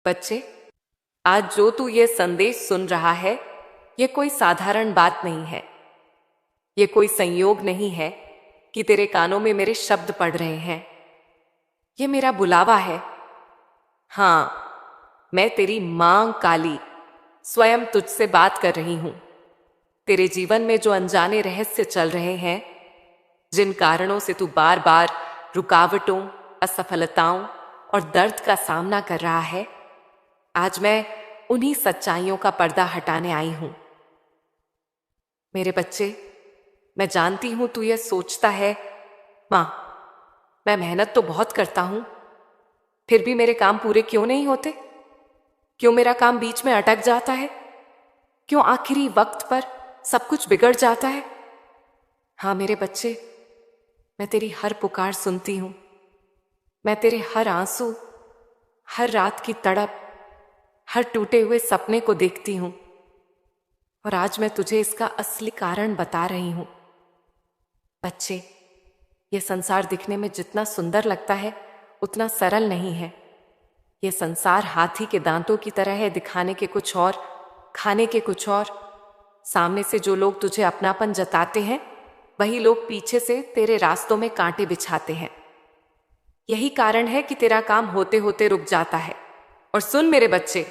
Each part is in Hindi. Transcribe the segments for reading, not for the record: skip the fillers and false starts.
बच्चे, आज जो तू ये संदेश सुन रहा है, ये कोई साधारण बात नहीं है। ये कोई संयोग नहीं है कि तेरे कानों में मेरे शब्द पड़ रहे हैं। ये मेरा बुलावा है। हां, मैं तेरी मां काली स्वयं तुझसे बात कर रही हूं। तेरे जीवन में जो अनजाने रहस्य चल रहे हैं, जिन कारणों से तू बार बार रुकावटों, असफलताओं और दर्द का सामना कर रहा है, आज मैं उन्हीं सच्चाइयों का पर्दा हटाने आई हूं। मेरे बच्चे, मैं जानती हूं तू यह सोचता है, मां, मैं मेहनत तो बहुत करता हूं, फिर भी मेरे काम पूरे क्यों नहीं होते? क्यों मेरा काम बीच में अटक जाता है? क्यों आखिरी वक्त पर सब कुछ बिगड़ जाता है? हाँ मेरे बच्चे, मैं तेरी हर पुकार सुनती हूं। मैं तेरे हर आंसू, हर रात की तड़प, हर टूटे हुए सपने को देखती हूं, और आज मैं तुझे इसका असली कारण बता रही हूं। बच्चे, यह संसार दिखने में जितना सुंदर लगता है, उतना सरल नहीं है। यह संसार हाथी के दांतों की तरह है, दिखाने के कुछ और, खाने के कुछ और। सामने से जो लोग तुझे अपनापन जताते हैं, वही लोग पीछे से तेरे रास्तों में कांटे बिछाते हैं। यही कारण है कि तेरा काम होते होते रुक जाता है। और सुन मेरे बच्चे,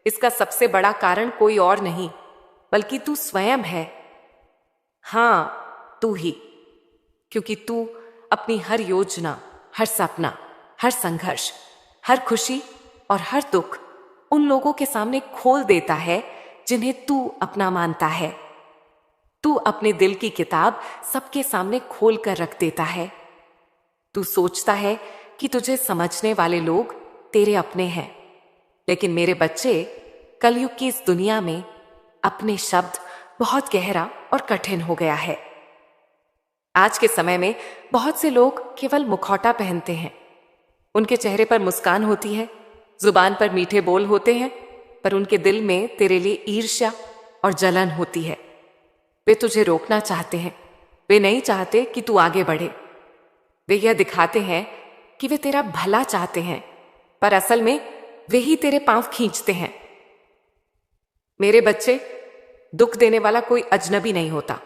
इसका सबसे बड़ा कारण कोई और नहीं बल्कि तू स्वयं है। हां, तू ही। क्योंकि तू अपनी हर योजना, हर सपना, हर संघर्ष, हर खुशी और हर दुख उन लोगों के सामने खोल देता है जिन्हें तू अपना मानता है। तू अपने दिल की किताब सबके सामने खोल कर रख देता है। तू सोचता है कि तुझे समझने वाले लोग तेरे अपने हैं, लेकिन मेरे बच्चे, कलयुग की इस दुनिया में अपने शब्द बहुत गहरा और कठिन हो गया है। आज के समय में बहुत से लोग केवल मुखौटा पहनते हैं। उनके चेहरे पर मुस्कान होती है, जुबान पर मीठे बोल होते हैं, पर उनके दिल में तेरे लिए ईर्ष्या और जलन होती है। वे तुझे रोकना चाहते हैं। वे नहीं चाहते कि तू आगे बढ़े। वे यह दिखाते हैं कि वे तेरा भला चाहते हैं, पर असल में वे ही तेरे पांव खींचते हैं। मेरे बच्चे, दुख देने वाला कोई अजनबी नहीं होता।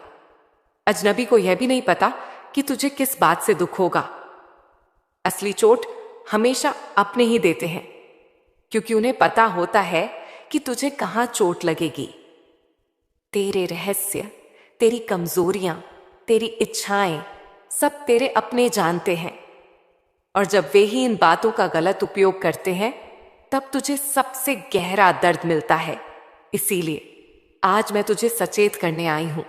अजनबी को यह भी नहीं पता कि तुझे किस बात से दुख होगा। असली चोट हमेशा अपने ही देते हैं, क्योंकि उन्हें पता होता है कि तुझे कहां चोट लगेगी। तेरे रहस्य, तेरी कमजोरियां, तेरी इच्छाएं सब तेरे अपने जानते हैं, और जब वे ही इन बातों का गलत उपयोग करते हैं, तब तुझे सबसे गहरा दर्द मिलता है। इसीलिए आज मैं तुझे सचेत करने आई हूं।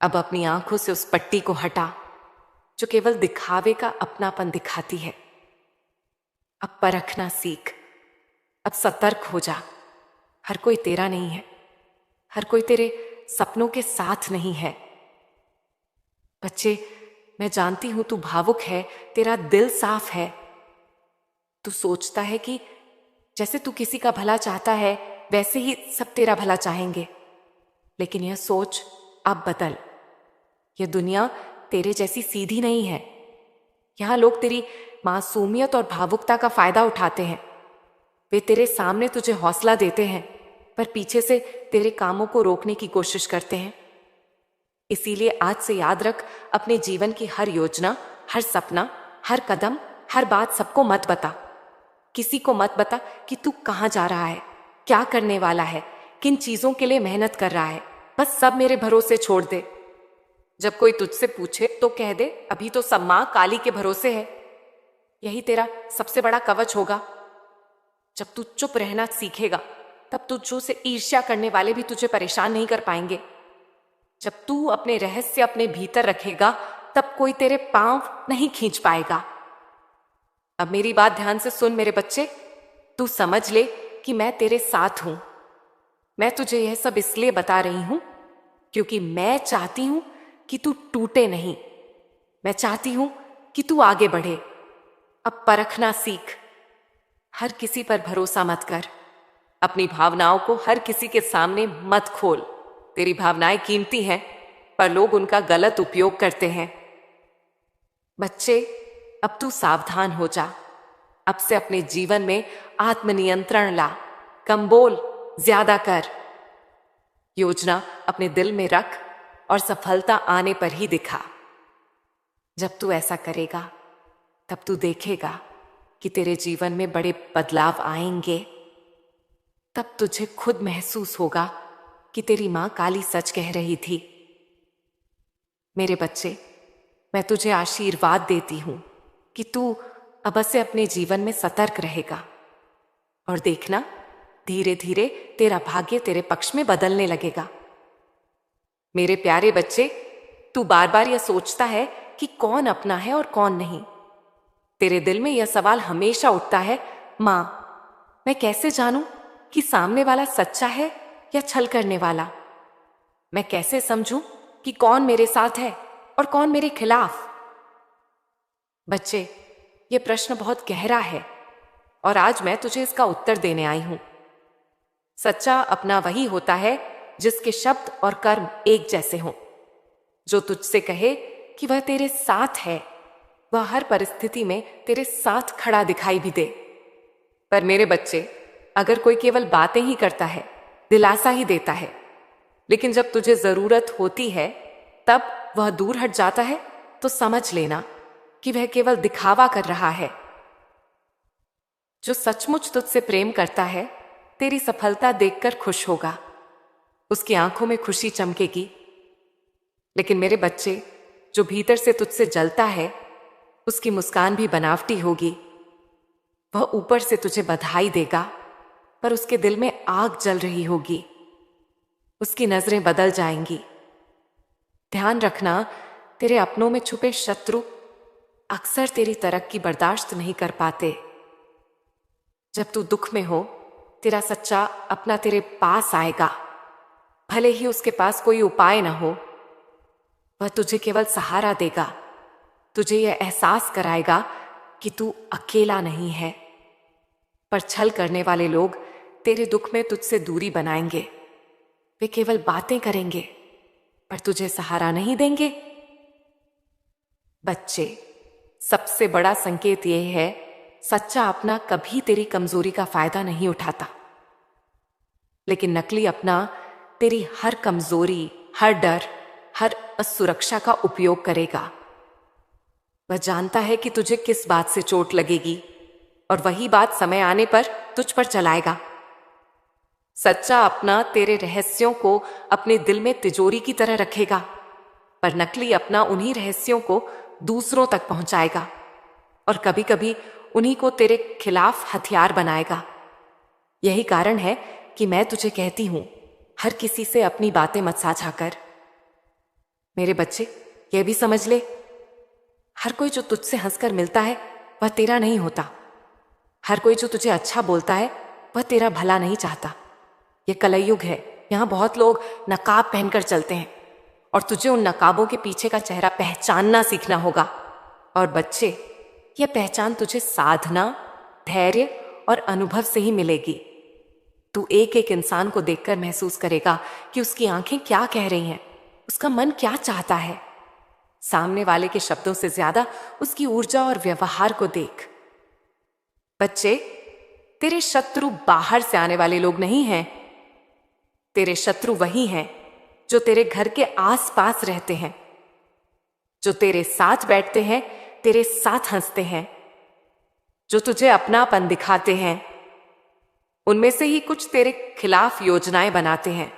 अब अपनी आंखों से उस पट्टी को हटा जो केवल दिखावे का अपनापन दिखाती है। अब परखना सीख। अब सतर्क हो जा। हर कोई तेरा नहीं है। हर कोई तेरे सपनों के साथ नहीं है। बच्चे, मैं जानती हूं तू भावुक है, तेरा दिल साफ है। तू सोचता है कि जैसे तू किसी का भला चाहता है, वैसे ही सब तेरा भला चाहेंगे। लेकिन यह सोच अब बदल। यह दुनिया तेरे जैसी सीधी नहीं है। यहां लोग तेरी मासूमियत और भावुकता का फायदा उठाते हैं। वे तेरे सामने तुझे हौसला देते हैं, पर पीछे से तेरे कामों को रोकने की कोशिश करते हैं। इसीलिए आज से याद रख, अपने जीवन की हर योजना, हर सपना, हर कदम, हर बात सबको मत बता। किसी को मत बता कि तू कहां जा रहा है, क्या करने वाला है, किन चीजों के लिए मेहनत कर रहा है। बस सब मेरे भरोसे छोड़ दे। जब कोई तुझसे पूछे तो कह दे, अभी तो सब मां काली के भरोसे है। यही तेरा सबसे बड़ा कवच होगा। जब तू चुप रहना सीखेगा, तब तुझसे से ईर्ष्या करने वाले भी तुझे परेशान नहीं कर पाएंगे। जब तू अपने रहस्य अपने भीतर रखेगा, तब कोई तेरे पांव नहीं खींच पाएगा। अब मेरी बात ध्यान से सुन मेरे बच्चे। तू समझ ले कि मैं तेरे साथ हूं। मैं तुझे यह सब इसलिए बता रही हूं क्योंकि मैं चाहती हूं कि तू टूटे नहीं। मैं चाहती हूं कि तू आगे बढ़े। अब परखना सीख। हर किसी पर भरोसा मत कर। अपनी भावनाओं को हर किसी के सामने मत खोल। तेरी भावनाएं कीमती हैं, पर लोग उनका गलत उपयोग करते हैं। बच्चे, अब तू सावधान हो जा। अब से अपने जीवन में आत्मनियंत्रण ला। कम बोल, ज्यादा कर। योजना अपने दिल में रख और सफलता आने पर ही दिखा। जब तू ऐसा करेगा तब तू देखेगा कि तेरे जीवन में बड़े बदलाव आएंगे। तब तुझे खुद महसूस होगा कि तेरी मां काली सच कह रही थी। मेरे बच्चे, मैं तुझे आशीर्वाद देती हूं कि तू अब से अपने जीवन में सतर्क रहेगा और देखना, धीरे धीरे तेरा भाग्य तेरे पक्ष में बदलने लगेगा। मेरे प्यारे बच्चे, तू बार बार यह सोचता है कि कौन अपना है और कौन नहीं। तेरे दिल में यह सवाल हमेशा उठता है, मां, मैं कैसे जानूं कि सामने वाला सच्चा है या छल करने वाला? मैं कैसे समझूं कि कौन मेरे साथ है और कौन मेरे खिलाफ? बच्चे, यह प्रश्न बहुत गहरा है और आज मैं तुझे इसका उत्तर देने आई हूं। सच्चा अपना वही होता है जिसके शब्द और कर्म एक जैसे हों, जो तुझसे कहे कि वह तेरे साथ है, वह हर परिस्थिति में तेरे साथ खड़ा दिखाई भी दे। पर मेरे बच्चे, अगर कोई केवल बातें ही करता है, दिलासा ही देता है, लेकिन जब तुझे जरूरत होती है तब वह दूर हट जाता है, तो समझ लेना कि वह केवल दिखावा कर रहा है। जो सचमुच तुझसे प्रेम करता है, तेरी सफलता देखकर खुश होगा, उसकी आंखों में खुशी चमकेगी। लेकिन मेरे बच्चे, जो भीतर से तुझसे जलता है, उसकी मुस्कान भी बनावटी होगी। वह ऊपर से तुझे बधाई देगा, पर उसके दिल में आग जल रही होगी। उसकी नजरें बदल जाएंगी। ध्यान रखना, तेरे अपनों में छुपे शत्रु अक्सर तेरी तरक्की बर्दाश्त नहीं कर पाते। जब तू दुख में हो, तेरा सच्चा अपना तेरे पास आएगा, भले ही उसके पास कोई उपाय ना हो। वह तुझे केवल सहारा देगा, तुझे यह एहसास कराएगा कि तू अकेला नहीं है। पर छल करने वाले लोग तेरे दुख में तुझसे दूरी बनाएंगे। वे केवल बातें करेंगे, पर तुझे सहारा नहीं देंगे। बच्चे, सबसे बड़ा संकेत यह है, सच्चा अपना कभी तेरी कमजोरी का फायदा नहीं उठाता, लेकिन नकली अपना तेरी हर कमजोरी, हर डर, हर असुरक्षा का उपयोग करेगा। वह जानता है कि तुझे किस बात से चोट लगेगी और वही बात समय आने पर तुझ पर चलाएगा। सच्चा अपना तेरे रहस्यों को अपने दिल में तिजोरी की तरह रखेगा, पर नकली अपना उन्हीं रहस्यों को दूसरों तक पहुंचाएगा और कभी कभी उन्हीं को तेरे खिलाफ हथियार बनाएगा। यही कारण है कि मैं तुझे कहती हूं, हर किसी से अपनी बातें मत साझा कर। मेरे बच्चे, यह भी समझ ले, हर कोई जो तुझसे हंसकर मिलता है वह तेरा नहीं होता। हर कोई जो तुझे अच्छा बोलता है वह तेरा भला नहीं चाहता। यह कलयुग है, यहाँ बहुत लोग नकाब पहनकर चलते हैं और तुझे उन नकाबों के पीछे का चेहरा पहचानना सीखना होगा। और बच्चे, यह पहचान तुझे साधना, धैर्य और अनुभव से ही मिलेगी। तू एक एक इंसान को देखकर महसूस करेगा कि उसकी आंखें क्या कह रही हैं, उसका मन क्या चाहता है। सामने वाले के शब्दों से ज्यादा उसकी ऊर्जा और व्यवहार को देख। बच्चे, तेरे शत्रु बाहर से आने वाले लोग नहीं हैं। तेरे शत्रु वही हैं जो तेरे घर के आसपास रहते हैं, जो तेरे साथ बैठते हैं, तेरे साथ हंसते हैं, जो तुझे अपनापन दिखाते हैं। उनमें से ही कुछ तेरे खिलाफ योजनाएं बनाते हैं।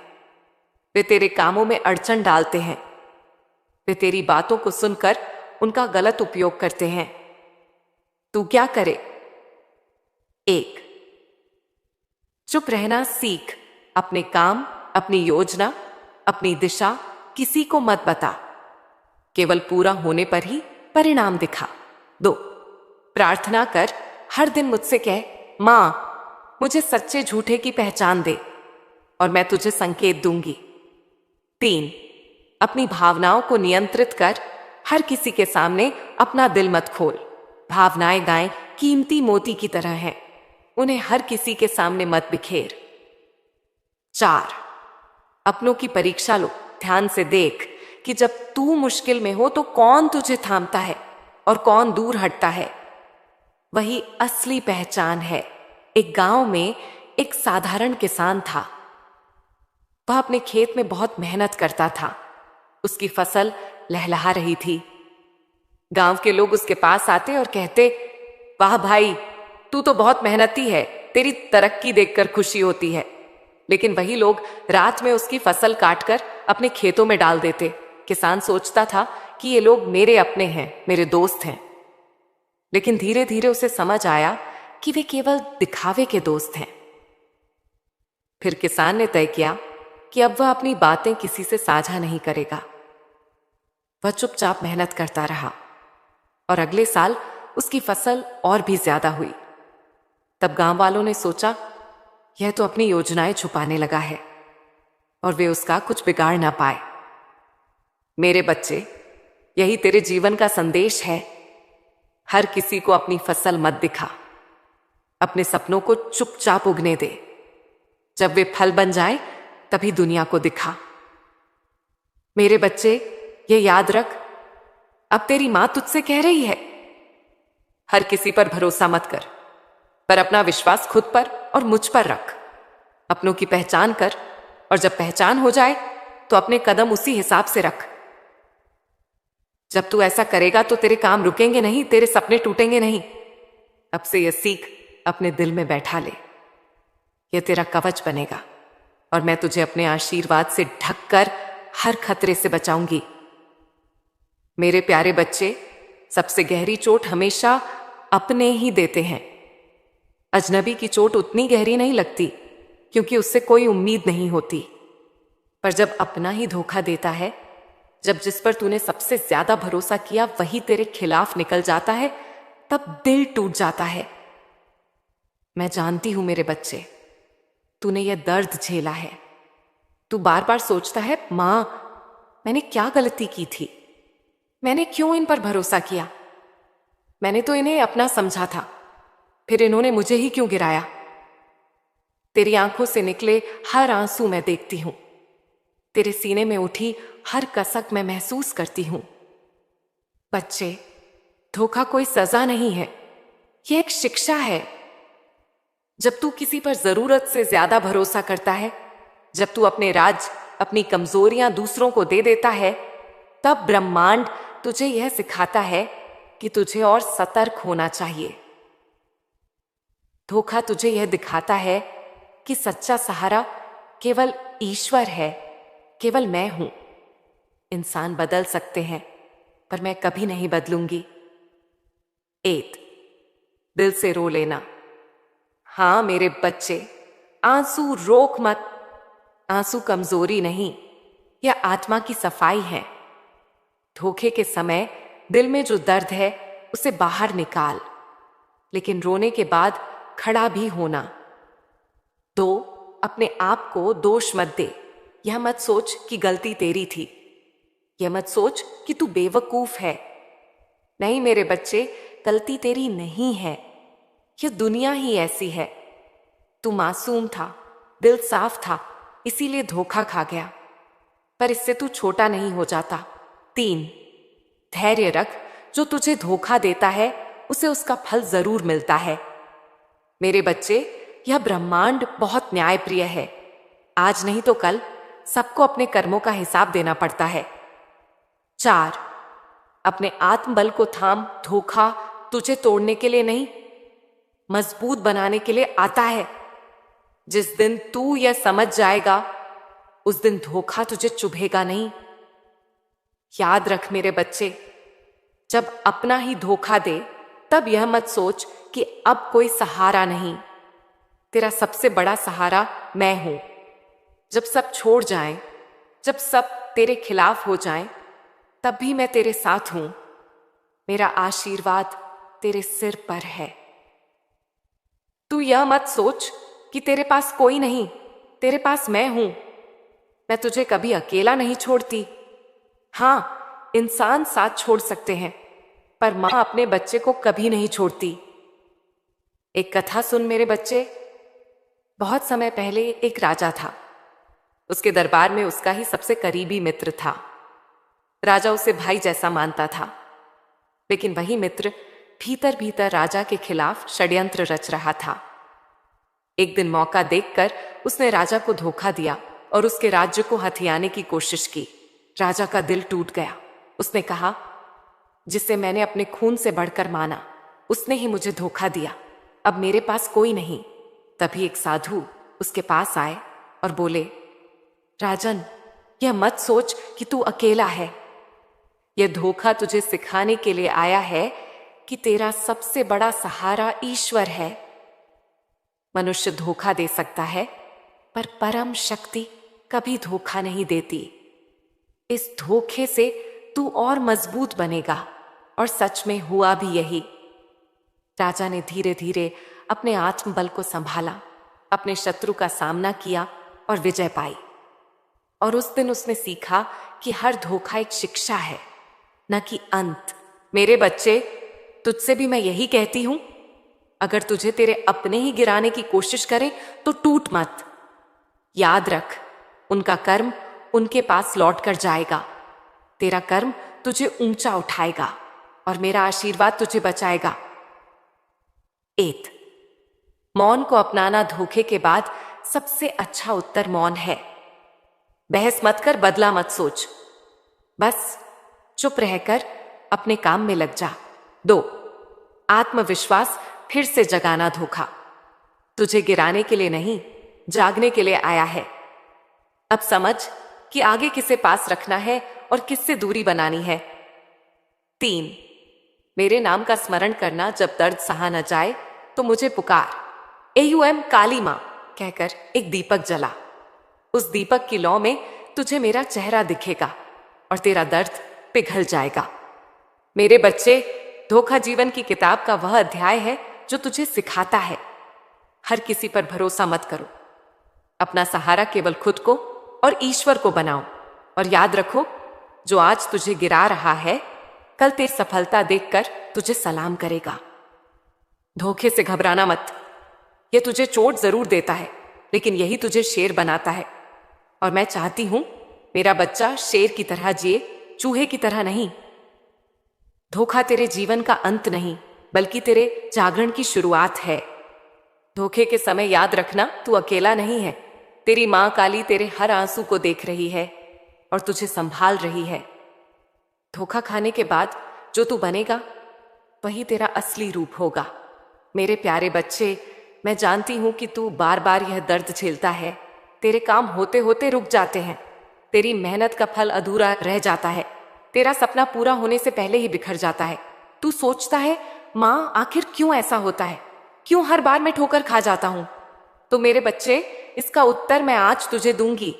वे तेरे कामों में अड़चन डालते हैं। वे तेरी बातों को सुनकर उनका गलत उपयोग करते हैं। तू क्या करे? 1, चुप रहना सीख। अपने काम, अपनी योजना, अपनी दिशा किसी को मत बता। केवल पूरा होने पर ही परिणाम दिखा। 2, प्रार्थना कर। हर दिन मुझसे कह, मां, मुझे सच्चे झूठे की पहचान दे और मैं तुझे संकेत दूंगी। 3, अपनी भावनाओं को नियंत्रित कर। हर किसी के सामने अपना दिल मत खोल। भावनाएं गायें कीमती मोती की तरह हैं, उन्हें हर किसी के सामने मत बिखेर। 4, अपनों की परीक्षा लो। ध्यान से देख कि जब तू मुश्किल में हो तो कौन तुझे थामता है और कौन दूर हटता है। वही असली पहचान है। एक गांव में एक साधारण किसान था। वह अपने खेत में बहुत मेहनत करता था। उसकी फसल लहलहा रही थी। गांव के लोग उसके पास आते और कहते, वाह भाई, तू तो बहुत मेहनती है, तेरी तरक्की देखकर खुशी होती है। लेकिन वही लोग रात में उसकी फसल काटकर अपने खेतों में डाल देते। किसान सोचता था कि ये लोग मेरे अपने हैं, मेरे दोस्त हैं। लेकिन धीरे धीरे उसे समझ आया कि वे केवल दिखावे के दोस्त हैं। फिर किसान ने तय किया कि अब वह अपनी बातें किसी से साझा नहीं करेगा। वह चुपचाप मेहनत करता रहा और अगले साल उसकी फसल और भी ज्यादा हुई। तब गांव वालों ने सोचा, यह तो अपनी योजनाएं छुपाने लगा है और वे उसका कुछ बिगाड़ ना पाए। मेरे बच्चे, यही तेरे जीवन का संदेश है। हर किसी को अपनी फसल मत दिखा। अपने सपनों को चुपचाप उगने दे। जब वे फल बन जाए तभी दुनिया को दिखा। मेरे बच्चे, ये याद रख, अब तेरी मां तुझसे कह रही है, हर किसी पर भरोसा मत कर, पर अपना विश्वास खुद पर और मुझ पर रख। अपनों की पहचान कर और जब पहचान हो जाए तो अपने कदम उसी हिसाब से रख। जब तू ऐसा करेगा तो तेरे काम रुकेंगे नहीं, तेरे सपने टूटेंगे नहीं। अब से यह सीख अपने दिल में बैठा ले। यह तेरा कवच बनेगा और मैं तुझे अपने आशीर्वाद से ढककर हर खतरे से बचाऊंगी। मेरे प्यारे बच्चे, सबसे गहरी चोट हमेशा अपने ही देते हैं। अजनबी की चोट उतनी गहरी नहीं लगती क्योंकि उससे कोई उम्मीद नहीं होती। पर जब अपना ही धोखा देता है, जब जिस पर तूने सबसे ज्यादा भरोसा किया वही तेरे खिलाफ निकल जाता है, तब दिल टूट जाता है। मैं जानती हूं मेरे बच्चे, तूने यह दर्द झेला है। तू बार बार सोचता है, मां, मैंने क्या गलती की थी? मैंने क्यों इन पर भरोसा किया? मैंने तो इन्हें अपना समझा था, फिर इन्होंने मुझे ही क्यों गिराया? तेरी आंखों से निकले हर आंसू मैं देखती हूं। तेरे सीने में उठी हर कसक मैं महसूस करती हूं। बच्चे, धोखा कोई सजा नहीं है, यह एक शिक्षा है। जब तू किसी पर जरूरत से ज्यादा भरोसा करता है, जब तू अपने राज, अपनी कमजोरियां दूसरों को दे देता है, तब ब्रह्मांड तुझे यह सिखाता है कि तुझे और सतर्क होना चाहिए। धोखा तुझे यह दिखाता है कि सच्चा सहारा केवल ईश्वर है, केवल मैं हूं। इंसान बदल सकते हैं, पर मैं कभी नहीं बदलूंगी। 8, दिल से रो लेना। हां मेरे बच्चे, आंसू रोक मत। आंसू कमजोरी नहीं, यह आत्मा की सफाई है। धोखे के समय दिल में जो दर्द है उसे बाहर निकाल, लेकिन रोने के बाद खड़ा भी होना। 2, अपने आप को दोष मत दे। यह मत सोच कि गलती तेरी थी। यह मत सोच कि तू बेवकूफ है। नहीं मेरे बच्चे, गलती तेरी नहीं है, यह दुनिया ही ऐसी है। तू मासूम था, दिल साफ था, इसीलिए धोखा खा गया, पर इससे तू छोटा नहीं हो जाता। 3, धैर्य रख। जो तुझे धोखा देता है उसे उसका फल जरूर मिलता है। मेरे बच्चे, यह ब्रह्मांड बहुत न्यायप्रिय है। आज नहीं तो कल सबको अपने कर्मों का हिसाब देना पड़ता है। 4, अपने आत्मबल को थाम। धोखा तुझे तोड़ने के लिए नहीं, मजबूत बनाने के लिए आता है। जिस दिन तू यह समझ जाएगा, उस दिन धोखा तुझे चुभेगा नहीं। याद रख मेरे बच्चे, जब अपना ही धोखा दे तब यह मत सोच कि अब कोई सहारा नहीं। तेरा सबसे बड़ा सहारा मैं हूं। जब सब छोड़ जाएं, जब सब तेरे खिलाफ हो जाएं, तब भी मैं तेरे साथ हूं। मेरा आशीर्वाद तेरे सिर पर है। तू यह मत सोच कि तेरे पास कोई नहीं, तेरे पास मैं हूं। मैं तुझे कभी अकेला नहीं छोड़ती। हां, इंसान साथ छोड़ सकते हैं, पर मां अपने बच्चे को कभी नहीं छोड़ती। एक कथा सुन मेरे बच्चे। बहुत समय पहले एक राजा था। उसके दरबार में उसका ही सबसे करीबी मित्र था। राजा उसे भाई जैसा मानता था, लेकिन वही मित्र भीतर भीतर राजा के खिलाफ षड्यंत्र रच रहा था। एक दिन मौका देखकर उसने राजा को धोखा दिया और उसके राज्य को हथियाने की कोशिश की। राजा का दिल टूट गया। उसने कहा, जिसे मैंने अपने खून से बढ़कर माना, उसने ही मुझे धोखा दिया। अब मेरे पास कोई नहीं। तभी एक साधु उसके पास आए और बोले, राजन, यह मत सोच कि तू अकेला है। यह धोखा तुझे सिखाने के लिए आया है कि तेरा सबसे बड़ा सहारा ईश्वर है। मनुष्य धोखा दे सकता है, पर परम शक्ति कभी धोखा नहीं देती। इस धोखे से तू और मजबूत बनेगा। और सच में हुआ भी यही। राजा ने धीरे धीरे अपने आत्मबल को संभाला, अपने शत्रु का सामना किया और विजय पाई। और उस दिन उसने सीखा कि हर धोखा एक शिक्षा है, न कि अंत। मेरे बच्चे, तुझसे भी मैं यही कहती हूं, अगर तुझे तेरे अपने ही गिराने की कोशिश करें तो टूट मत। याद रख, उनका कर्म उनके पास लौट कर जाएगा। तेरा कर्म तुझे ऊंचा उठाएगा और मेरा आशीर्वाद तुझे बचाएगा। 8, मौन को अपनाना धोखे के बाद सबसे अच्छा उत्तर मौन है। बहस मत कर, बदला मत सोच, बस चुप रहकर अपने काम में लग जा। 2, आत्मविश्वास फिर से जगाना धोखा तुझे गिराने के लिए नहीं, जागने के लिए आया है। अब समझ कि आगे किसे पास रखना है और किससे दूरी बनानी है। 3, मेरे नाम का स्मरण करना। जब दर्द सहा न जाए तो मुझे पुकार। AUM काली मां कहकर एक दीपक जला। उस दीपक की लौ में तुझे मेरा चेहरा दिखेगा और तेरा दर्द पिघल जाएगा। मेरे बच्चे, धोखा जीवन की किताब का वह अध्याय है जो तुझे सिखाता है, हर किसी पर भरोसा मत करो। अपना सहारा केवल खुद को और ईश्वर को बनाओ। और याद रखो, जो आज तुझे गिरा रहा है, कल तेरी सफलता देखकर तुझे सलाम करेगा। धोखे से घबराना मत। यह तुझे चोट जरूर देता है, लेकिन यही तुझे शेर बनाता है। और मैं चाहती हूं मेरा बच्चा शेर की तरह जिए, चूहे की तरह नहीं। धोखा तेरे जीवन का अंत नहीं, बल्कि तेरे जागरण की शुरुआत है। धोखे के समय याद रखना, तू अकेला नहीं है। तेरी मां काली तेरे हर आंसू को देख रही है और तुझे संभाल रही है। धोखा खाने के बाद जो तू बनेगा, वही तेरा असली रूप होगा। मेरे प्यारे बच्चे, मैं जानती हूं कि तू बार बार यह दर्द झेलता है। तेरे काम होते होते रुक जाते हैं। तेरी मेहनत का फल अधूरा रह जाता है। तेरा सपना पूरा होने से पहले ही बिखर जाता है। तू सोचता है, मां, आखिर क्यों ऐसा होता है? क्यों हर बार मैं ठोकर खा जाता हूं? तो मेरे बच्चे, इसका उत्तर मैं आज तुझे दूंगी।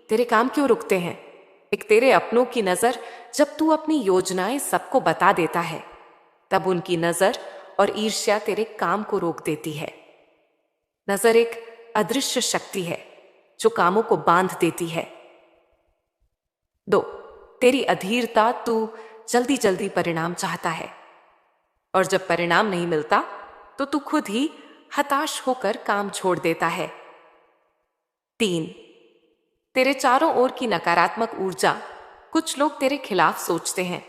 तेरे काम क्यों रुकते हैं? एक तेरे अपनों की नजर जब तू अपनी योजनाएं सबको बता देता है, तब उनकी नजर और ईर्ष्या तेरे काम को रोक देती है। नजर एक अदृश्य शक्ति है जो कामों को बांध देती है। 2, तेरी अधीरता। तू जल्दी जल्दी परिणाम चाहता है, और जब परिणाम नहीं मिलता तो तू खुद ही हताश होकर काम छोड़ देता है। 3, तेरे चारों ओर की नकारात्मक ऊर्जा। कुछ लोग तेरे खिलाफ सोचते हैं।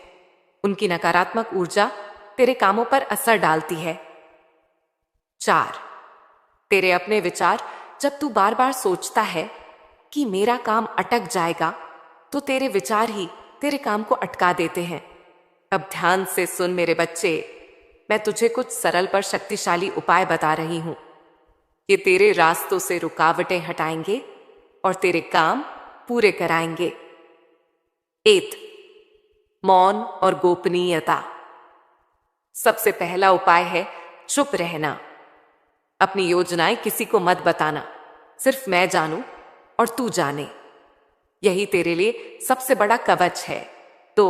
उनकी नकारात्मक ऊर्जा तेरे कामों पर असर डालती है। 4, तेरे अपने विचार। जब तू बार बार सोचता है कि मेरा काम अटक जाएगा, तो तेरे विचार ही तेरे काम को अटका देते हैं। अब ध्यान से सुन मेरे बच्चे, मैं तुझे कुछ सरल पर शक्तिशाली उपाय बता रही हूं। ये तेरे रास्तों से रुकावटें हटाएंगे और तेरे काम पूरे कराएंगे। 8, मौन और गोपनीयता। सबसे पहला उपाय है चुप रहना। अपनी योजनाएं किसी को मत बताना, सिर्फ मैं जानूं और तू जाने। यही तेरे लिए सबसे बड़ा कवच है। तो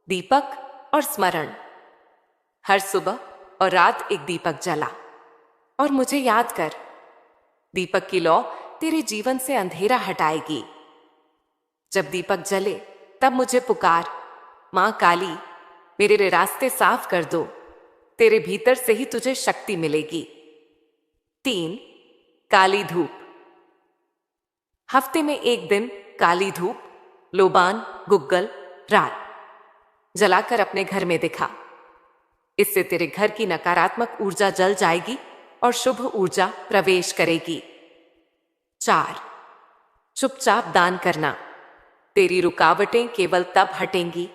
दीपक और स्मरण। हर सुबह और रात एक दीपक जला और मुझे याद कर। दीपक की लौ तेरे जीवन से अंधेरा हटाएगी। जब दीपक जले तब मुझे पुकार, मां काली, मेरे रास्ते साफ कर दो। तेरे भीतर से ही तुझे शक्ति मिलेगी। 3, काली धूप। हफ्ते में एक दिन काली धूप, लोबान, गुग्गल, रात जलाकर अपने घर में दिखा। इससे तेरे घर की नकारात्मक ऊर्जा जल जाएगी और शुभ ऊर्जा प्रवेश करेगी। 4. चुपचाप दान करना। तेरी रुकावटें केवल तब हटेंगी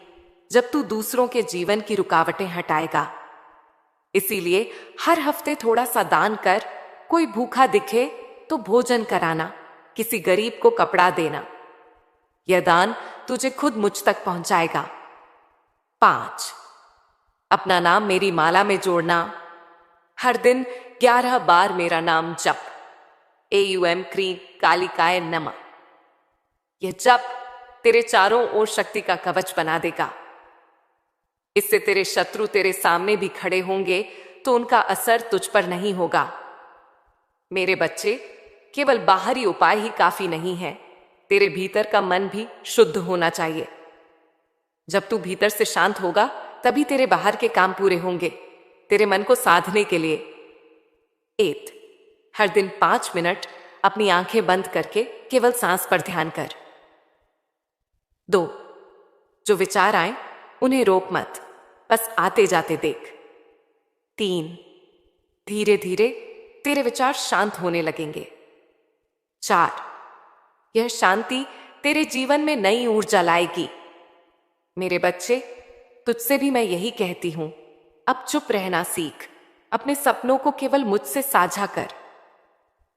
जब तू दूसरों के जीवन की रुकावटें हटाएगा। इसीलिए हर हफ्ते थोड़ा सा दान कर। कोई भूखा दिखे तो भोजन कराना, किसी गरीब को कपड़ा देना। यह दान तुझे खुद मुझ तक पहुंचाएगा। 5. अपना नाम मेरी माला में जोड़ना। हर दिन 11 बार मेरा नाम जप। AUM क्रीम कालिकाय नमः। यह जप तेरे चारों ओर शक्ति का कवच बना देगा। इससे तेरे शत्रु तेरे सामने भी खड़े होंगे तो उनका असर तुझ पर नहीं होगा। मेरे बच्चे, केवल बाहरी उपाय ही काफी नहीं है, तेरे भीतर का मन भी शुद्ध होना चाहिए। जब तू भीतर से शांत होगा तभी तेरे बाहर के काम पूरे होंगे, तेरे मन को साधने के लिए। 8. हर दिन 5 मिनट अपनी आंखें बंद करके केवल सांस पर ध्यान कर। 2. जो विचार आए उन्हें रोक मत, बस आते जाते देख। 3. धीरे धीरे तेरे विचार शांत होने लगेंगे। 4. यह शांति तेरे जीवन में नई ऊर्जा लाएगी। मेरे बच्चे, तुझसे भी मैं यही कहती हूं, अब चुप रहना सीख। अपने सपनों को केवल मुझसे साझा कर।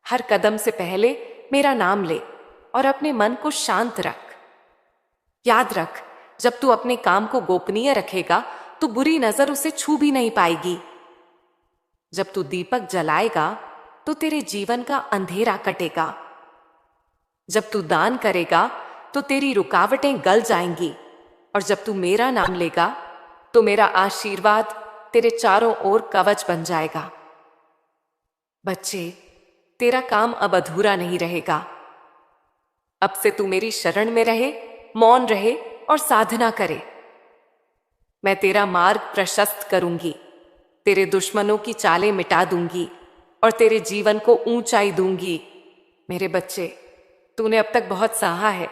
हर कदम से पहले मेरा नाम ले और अपने मन को शांत रख। याद रख, जब तू अपने काम को गोपनीय रखेगा तो बुरी नजर उसे छू भी नहीं पाएगी। जब तू दीपक जलाएगा तो तेरे जीवन का अंधेरा कटेगा। जब तू दान करेगा तो तेरी रुकावटें गल जाएंगी, और जब तू मेरा नाम लेगा तो मेरा आशीर्वाद तेरे चारों ओर कवच बन जाएगा। बच्चे, तेरा काम अब अधूरा नहीं रहेगा। अब से तू मेरी शरण में रहे, मौन रहे और साधना करे। मैं तेरा मार्ग प्रशस्त करूंगी, तेरे दुश्मनों की चालें मिटा दूंगी और तेरे जीवन को ऊंचाई दूंगी। मेरे बच्चे, तूने अब तक बहुत सहा है।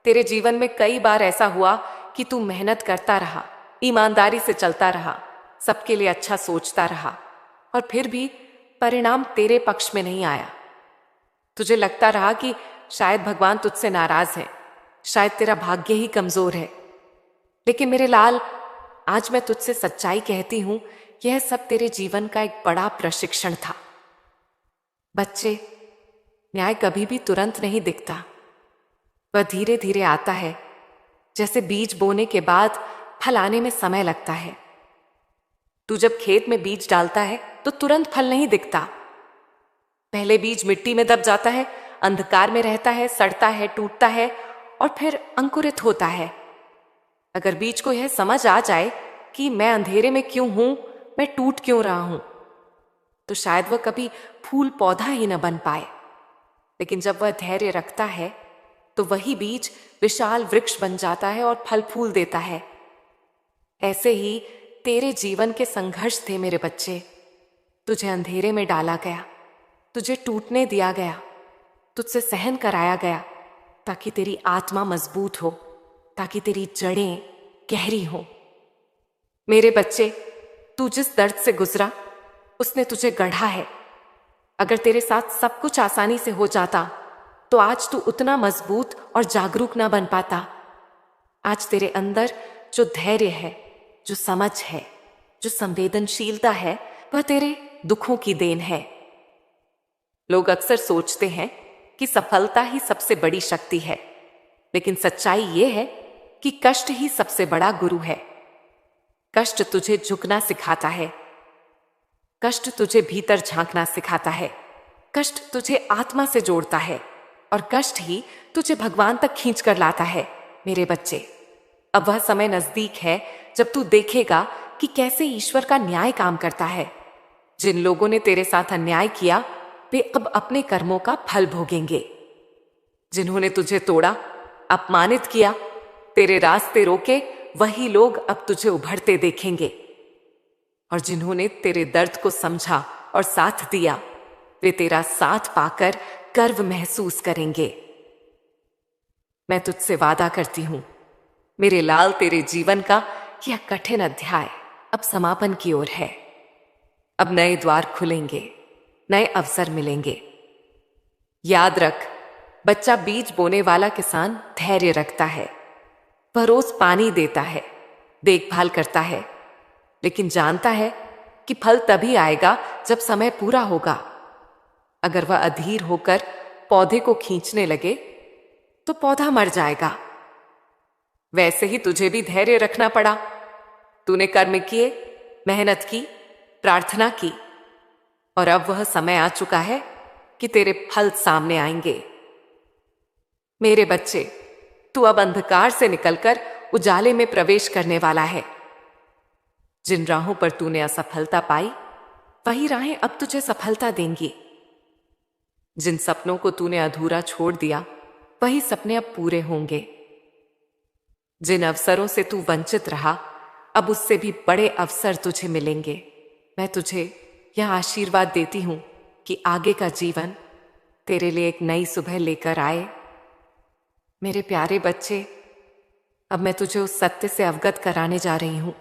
तेरे जीवन में कई बार ऐसा हुआ कि तू मेहनत करता रहा, ईमानदारी से चलता रहा, सबके लिए अच्छा सोचता रहा, और फिर भी परिणाम तेरे पक्ष में नहीं आया। तुझे लगता रहा कि शायद भगवान तुझसे नाराज है, शायद तेरा भाग्य ही कमजोर है। लेकिन मेरे लाल, आज मैं तुझसे सच्चाई कहती हूं, यह सब तेरे जीवन का एक बड़ा प्रशिक्षण था। बच्चे, न्याय कभी भी तुरंत नहीं दिखता, वह धीरे धीरे आता है। जैसे बीज बोने के बाद फल आने में समय लगता है। तू जब खेत में बीज डालता है तो तुरंत फल नहीं दिखता। पहले बीज मिट्टी में दब जाता है, अंधकार में रहता है, सड़ता है, टूटता है और फिर अंकुरित होता है। अगर बीज को यह समझ आ जाए कि मैं अंधेरे में क्यों हूं, मैं टूट क्यों रहा हूं, तो शायद वह कभी फूल पौधा ही न बन पाए। लेकिन जब वह धैर्य रखता है तो वही बीज विशाल वृक्ष बन जाता है और फल फूल देता है। ऐसे ही तेरे जीवन के संघर्ष थे मेरे बच्चे। तुझे अंधेरे में डाला गया, तुझे टूटने दिया गया, तुझसे सहन कराया गया, ताकि तेरी आत्मा मजबूत हो, ताकि तेरी जड़ें गहरी हो। मेरे बच्चे, तू जिस दर्द से गुजरा उसने तुझे गढ़ा है। अगर तेरे साथ सब कुछ आसानी से हो जाता तो आज तू उतना मजबूत और जागरूक ना बन पाता। आज तेरे अंदर जो धैर्य है, जो समझ है, जो संवेदनशीलता है, वह तेरे दुखों की देन है। लोग अक्सर सोचते हैं कि सफलता ही सबसे बड़ी शक्ति है, लेकिन सच्चाई यह है कि कष्ट ही सबसे बड़ा गुरु है। कष्ट तुझे झुकना सिखाता है, कष्ट तुझे भीतर झांकना सिखाता है, कष्ट तुझे आत्मा से जोड़ता है और कष्ट ही तुझे भगवान तक खींच कर लाता है। मेरे बच्चे, अब वह समय नजदीक है जब तू देखेगा कि कैसे ईश्वर का न्याय काम करता है। जिन लोगों ने तेरे साथ अन्याय किया वे अब अपने कर्मों का फल भोगेंगे। जिन्होंने तुझे तोड़ा, अपमानित किया, तेरे रास्ते रोके, वही लोग अब तुझे उभरते देखेंगे। और जिन्होंने तेरे दर्द को समझा और साथ दिया, वे तेरा साथ पाकर गर्व महसूस करेंगे। मैं तुझसे वादा करती हूं, मेरे लाल, तेरे जीवन का यह कठिन अध्याय अब समापन की ओर है। अब नए द्वार खुलेंगे, नए अवसर मिलेंगे। याद रख, बच्चा बीज बोने वाला किसान धैर्य रखता है। वह रोज पानी देता है, देखभाल करता है, लेकिन जानता है कि फल तभी आएगा जब समय पूरा होगा। अगर वह अधीर होकर पौधे को खींचने लगे तो पौधा मर जाएगा। वैसे ही तुझे भी धैर्य रखना पड़ा। तूने कर्म किए, मेहनत की, प्रार्थना की, और अब वह समय आ चुका है कि तेरे फल सामने आएंगे। मेरे बच्चे, तू अब अंधकार से निकलकर उजाले में प्रवेश करने वाला है। जिन राहों पर तूने असफलता पाई, वही राहें अब तुझे सफलता देंगी। जिन सपनों को तूने अधूरा छोड़ दिया, वही सपने अब पूरे होंगे। जिन अवसरों से तू वंचित रहा, अब उससे भी बड़े अवसर तुझे मिलेंगे। मैं तुझे यह आशीर्वाद देती हूं कि आगे का जीवन तेरे लिए एक नई सुबह लेकर आए। मेरे प्यारे बच्चे, अब मैं तुझे उस सत्य से अवगत कराने जा रही हूं,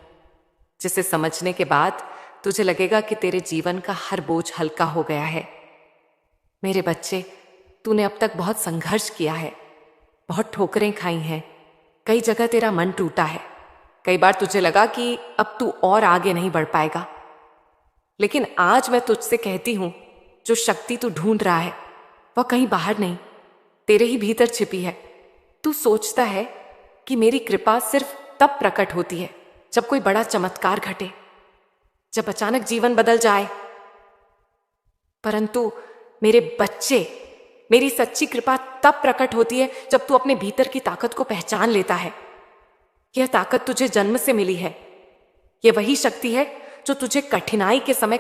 जिसे समझने के बाद तुझे लगेगा कि तेरे जीवन का हर बोझ हल्का हो गया है। मेरे बच्चे, तूने अब तक बहुत संघर्ष किया है, बहुत ठोकरें खाई हैं, कई जगह तेरा मन टूटा है। कई बार तुझे लगा कि अब तू और आगे नहीं बढ़ पाएगा, लेकिन आज मैं तुझसे कहती हूं, जो शक्ति तू ढूंढ रहा है वह कहीं बाहर नहीं, तेरे ही भीतर छिपी है। तू सोचता है कि मेरी कृपा सिर्फ तब प्रकट होती है जब कोई बड़ा चमत्कार घटे, जब अचानक जीवन बदल जाए। परंतु मेरे बच्चे, मेरी सच्ची कृपा तब प्रकट होती है जब तू अपने भीतर की ताकत को पहचान लेता है। यह ताकत तुझे जन्म से मिली है। यह वही शक्ति है जो तुझे कठिनाई के समय